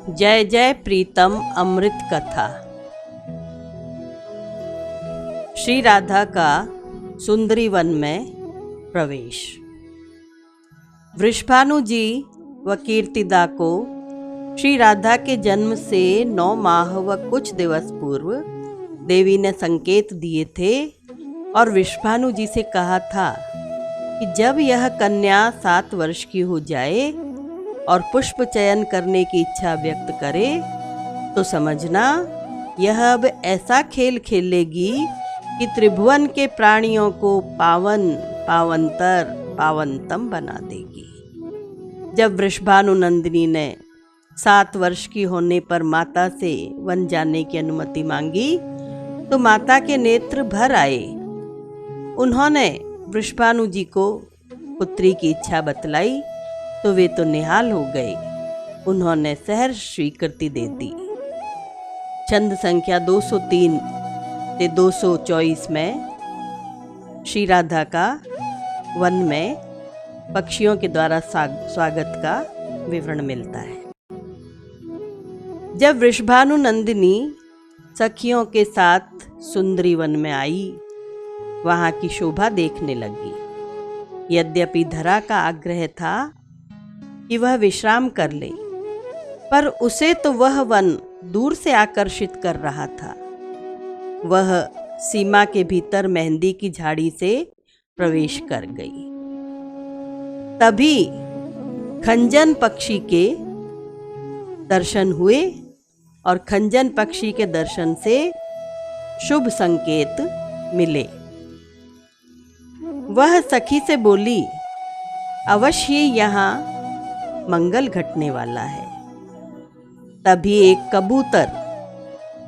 जय जय प्रीतम अमृत कथा। श्री राधा का सुंदरी वन में प्रवेश। वृषभानु जी व कीर्तिदा को श्री राधा के जन्म से 9 माह व कुछ दिवस पूर्व देवी ने संकेत दिए थे और वृषभानु जी से कहा था कि जब यह कन्या 7 वर्ष की हो जाए और पुष्प चयन करने की इच्छा व्यक्त करे तो समझना यह अब ऐसा खेल खेलेगी कि त्रिभुवन के प्राणियों को पावन पावंतर पावनतम बना देगी। जब वृषभानु नंदिनी ने 7 वर्ष की होने पर माता से वन जाने की अनुमति मांगी तो माता के नेत्र भर आए। उन्होंने वृषभानु जी को पुत्री की इच्छा बतलाई तो वे तो निहाल हो गए। उन्होंने सहर्ष स्वीकृति दे दी। छंद संख्या 203 से 224 में श्री राधा का वन में पक्षियों के द्वारा स्वागत का विवरण मिलता है। जब वृषभानु नंदिनी सखियों के साथ सुंदरी वन में आई, वहां की शोभा देखने लगी। यद्यपि धरा का आग्रह था कि वह विश्राम कर ले, पर उसे तो वह वन दूर से आकर्षित कर रहा था। वह सीमा के भीतर मेहंदी की झाड़ी से प्रवेश कर गई। तभी खंजन पक्षी के दर्शन हुए और खंजन पक्षी के दर्शन से शुभ संकेत मिले। वह सखी से बोली, अवश्य यहाँ मंगल घटने वाला है। तभी एक कबूतर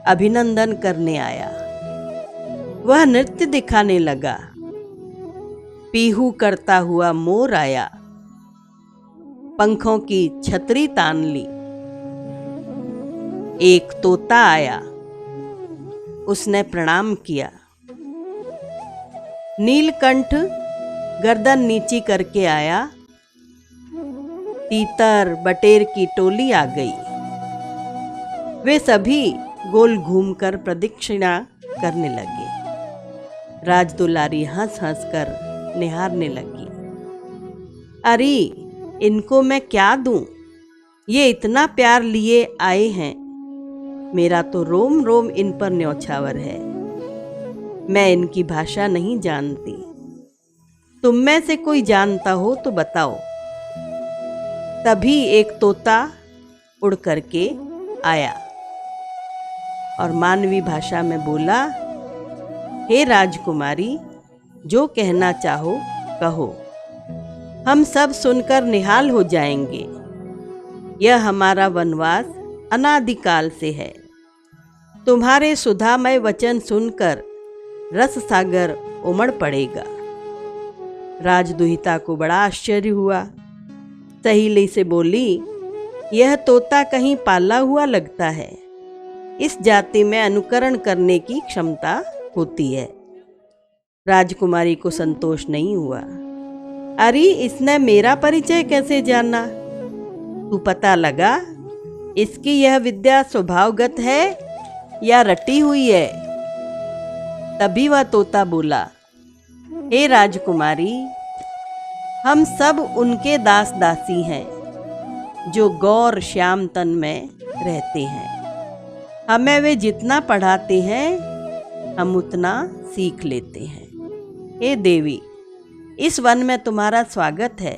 अभिनंदन करने आया। वह नृत्य दिखाने लगा। पीहू करता हुआ मोर आया, पंखों की छतरी तान ली। एक तोता आया, उसने प्रणाम किया। नीलकंठ गर्दन नीची करके आया। तीतर बटेर की टोली आ गई। वे सभी गोल घूमकर प्रदक्षिणा करने लगे। राजदुलारी हंस हंस कर निहारने लगी। अरे इनको मैं क्या दूं? ये इतना प्यार लिए आए हैं। मेरा तो रोम रोम इन पर न्यौछावर है। मैं इनकी भाषा नहीं जानती। तुम में से कोई जानता हो तो बताओ। तभी एक तोता उड़ करके आया और मानवी भाषा में बोला, हे राजकुमारी, जो कहना चाहो कहो, हम सब सुनकर निहाल हो जाएंगे। यह हमारा वनवास अनादिकाल से है। तुम्हारे सुधामय वचन सुनकर रस सागर उमड़ पड़ेगा। राजदुहिता को बड़ा आश्चर्य हुआ। सहेली से बोली, यह तोता कहीं पाला हुआ लगता है। इस जाति में अनुकरण करने की क्षमता होती है। राजकुमारी को संतोष नहीं हुआ। अरे इसने मेरा परिचय कैसे जाना? तू पता लगा, इसकी यह विद्या स्वभावगत है या रटी हुई है? तभी वह तोता बोला, हे राजकुमारी, हम सब उनके दास दासी हैं जो गौर श्याम तन में रहते हैं। हमें वे जितना पढ़ाते हैं हम उतना सीख लेते हैं। हे देवी, इस वन में तुम्हारा स्वागत है।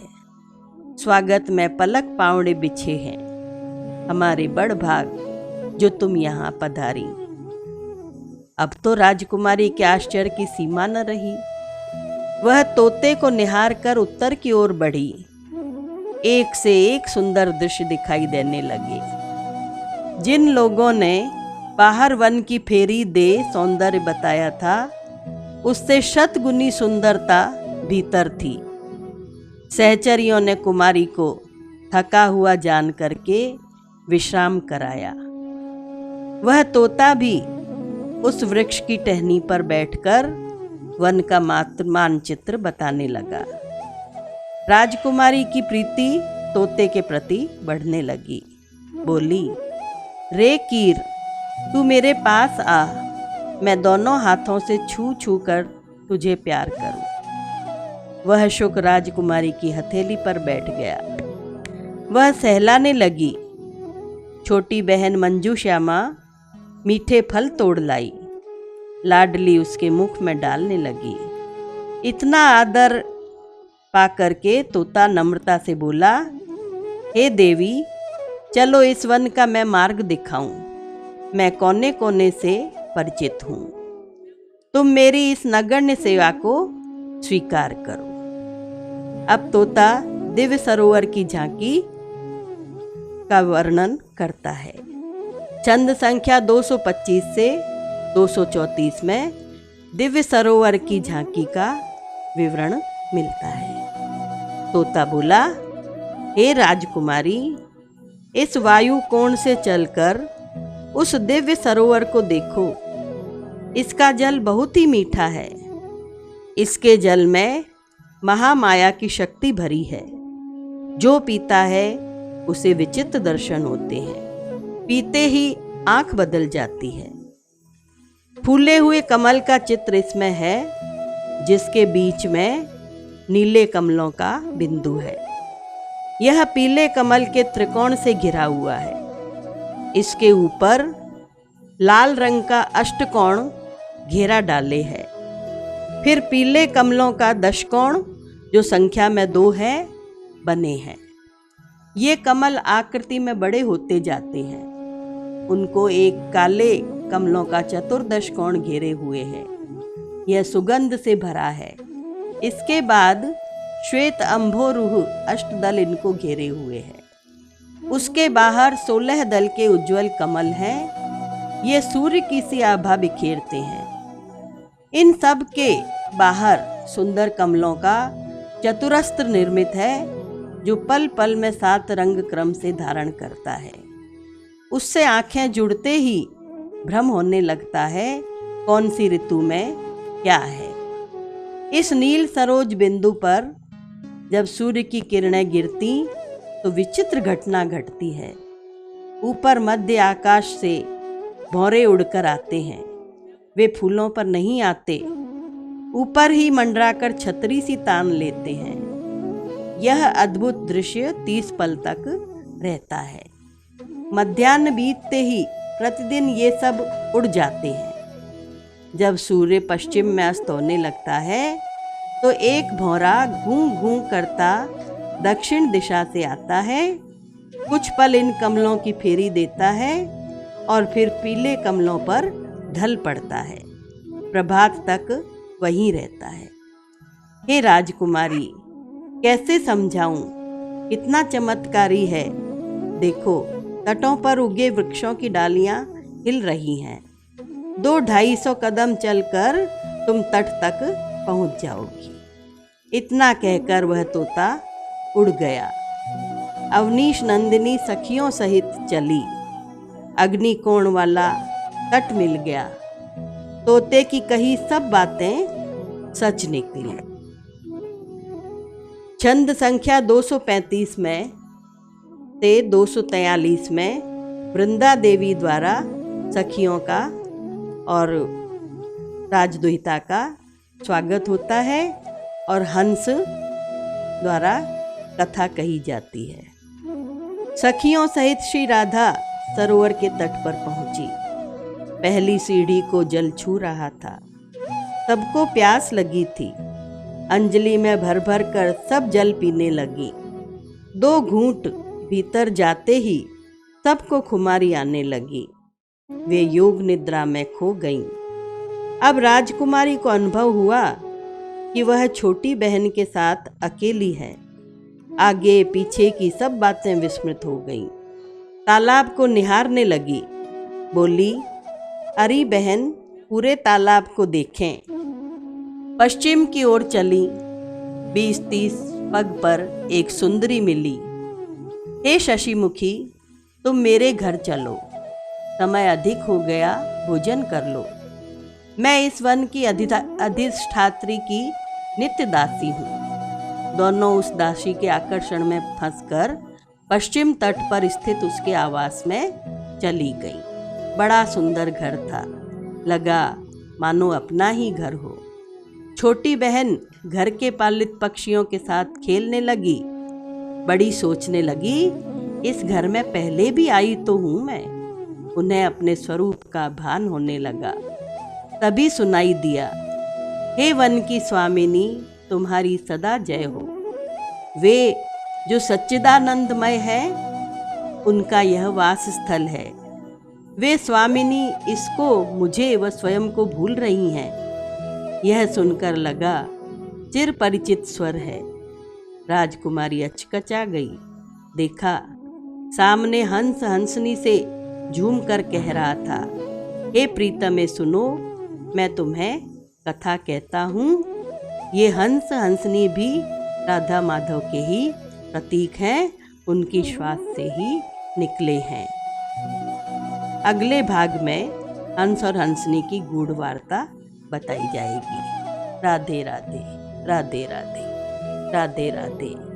स्वागत में पलक पावड़े बिछे हैं। हमारे बड़ भाग जो तुम यहाँ पधारी। अब तो राजकुमारी के आश्चर्य की सीमा न रही। वह तोते को निहार कर उत्तर की ओर बढ़ी। एक से एक सुंदर दृश्य दिखाई देने लगे। जिन लोगों ने बाहर वन की फेरी दे सौंदर्य बताया था, उससे शतगुनी सुंदरता भीतर थी। सहचरियों ने कुमारी को थका हुआ जान करके विश्राम कराया। वह तोता भी उस वृक्ष की टहनी पर बैठकर वन का मानचित्र बताने लगा। राजकुमारी की प्रीति तोते के प्रति बढ़ने लगी। बोली, रे कीर, तू मेरे पास आ, मैं दोनों हाथों से छू छू कर तुझे प्यार करूं। वह शुक राजकुमारी की हथेली पर बैठ गया। वह सहलाने लगी। छोटी बहन मंजू श्यामा मीठे फल तोड़ लाई। लाडली उसके मुख में डालने लगी। इतना आदर पा करके तोता नम्रता से बोला, हे देवी, चलो इस वन का मैं मार्ग दिखाऊं। मैं कोने कोने से परिचित हूं। तुम मेरी इस नगण्य सेवा को स्वीकार करो। अब तोता दिव्य सरोवर की झांकी का वर्णन करता है। छंद संख्या 225 से 234 में दिव्य सरोवर की झांकी का विवरण मिलता है। तोता बोला, हे राजकुमारी, इस वायु कोण से चलकर उस दिव्य सरोवर को देखो। इसका जल बहुत ही मीठा है। इसके जल में महामाया की शक्ति भरी है। जो पीता है उसे विचित्र दर्शन होते हैं। पीते ही आंख बदल जाती है। फूले हुए कमल का चित्र इसमें है, जिसके बीच में नीले कमलों का बिंदु है। यह पीले कमल के त्रिकोण से घिरा हुआ है। इसके ऊपर लाल रंग का अष्टकोण घेरा डाले है। फिर पीले कमलों का दशकोण, जो संख्या में 2 है, बने हैं। ये कमल आकृति में बड़े होते जाते हैं। उनको एक काले कमलों का चतुर्दश कोण घेरे हुए हैं। यह सुगंध से भरा है। इसके बाद श्वेत अम्भोरुह अष्टदल इनको घेरे हुए हैं। उसके बाहर 16 दल के उज्जवल कमल हैं। ये सूर्य की सी आभा बिखेरते हैं। इन सब के बाहर सुंदर कमलों का चतुरस्त्र निर्मित है, जो पल पल में 7 रंग क्रम से धारण करता है। उससे आंखें जुड़ते ही भ्रम होने लगता है कौन सी ऋतु में क्या है। इस नील सरोज बिंदु पर जब सूर्य की किरणें गिरती तो विचित्र घटना घटती है। ऊपर मध्य आकाश से भौरे उड़कर आते हैं। वे फूलों पर नहीं आते, ऊपर ही मंडराकर छतरी सी तान लेते हैं। यह अद्भुत दृश्य 30 पल तक रहता है। मध्याह्न बीतते ही प्रतिदिन ये सब उड़ जाते हैं। जब सूर्य पश्चिम में अस्त होने लगता है तो एक भौरा गूं गूं करता दक्षिण दिशा से आता है। कुछ पल इन कमलों की फेरी देता है और फिर पीले कमलों पर ढल पड़ता है। प्रभात तक वहीं रहता है। हे राजकुमारी, कैसे समझाऊं, कितना चमत्कारी है। देखो, तटों पर उगे वृक्षों की डालियां हिल रही हैं। 200-250 कदम चलकर तुम तट तक पहुंच जाओगी। इतना कहकर वह तोता उड़ गया। अवनीश नंदिनी सखियों सहित चली। अग्निकोण वाला तट मिल गया। तोते की कही सब बातें सच निकली। छंद संख्या 235 में से 243 में वृंदा देवी द्वारा सखियों का और राजदुहिता का स्वागत होता है और हंस द्वारा कथा कही जाती है। सखियों सहित श्री राधा सरोवर के तट पर पहुंची। पहली सीढ़ी को जल छू रहा था। सबको प्यास लगी थी। अंजलि में भर भर कर सब जल पीने लगी। 2 घूंट भीतर जाते ही सबको खुमारी आने लगी। वे योग निद्रा में खो गईं। अब राजकुमारी को अनुभव हुआ कि वह छोटी बहन के साथ अकेली है। आगे पीछे की सब बातें विस्मृत हो गईं। तालाब को निहारने लगी। बोली, अरे बहन, पूरे तालाब को देखें। पश्चिम की ओर चली। 20-30 पग पर एक सुंदरी मिली। हे शशिमुखी, तुम मेरे घर चलो। समय अधिक हो गया, भोजन कर लो। मैं इस वन की अधिष्ठात्री की नित्य दासी हूँ। दोनों उस दासी के आकर्षण में फंसकर पश्चिम तट पर स्थित उसके आवास में चली गई। बड़ा सुंदर घर था, लगा मानो अपना ही घर हो। छोटी बहन घर के पालित पक्षियों के साथ खेलने लगी। बड़ी सोचने लगी, इस घर में पहले भी आई तो हूं मैं। उन्हें अपने स्वरूप का भान होने लगा। तभी सुनाई दिया, हे वन की स्वामिनी, तुम्हारी सदा जय हो। वे जो सच्चिदानंदमय है, उनका यह वास स्थल है। वे स्वामिनी इसको, मुझे व स्वयं को भूल रही हैं। यह सुनकर लगा चिर परिचित स्वर है। राजकुमारी अचकचा गई। देखा सामने हंस हंसनी से झूम कर कह रहा था, हे प्रीतमे सुनो, मैं तुम्हें कथा कहता हूँ। ये हंस हंसनी भी राधा माधव के ही प्रतीक हैं, उनकी श्वास से ही निकले हैं। अगले भाग में हंस और हंसनी की गूढ़ वार्ता बताई जाएगी। राधे राधे, राधे राधे, राधे राधे।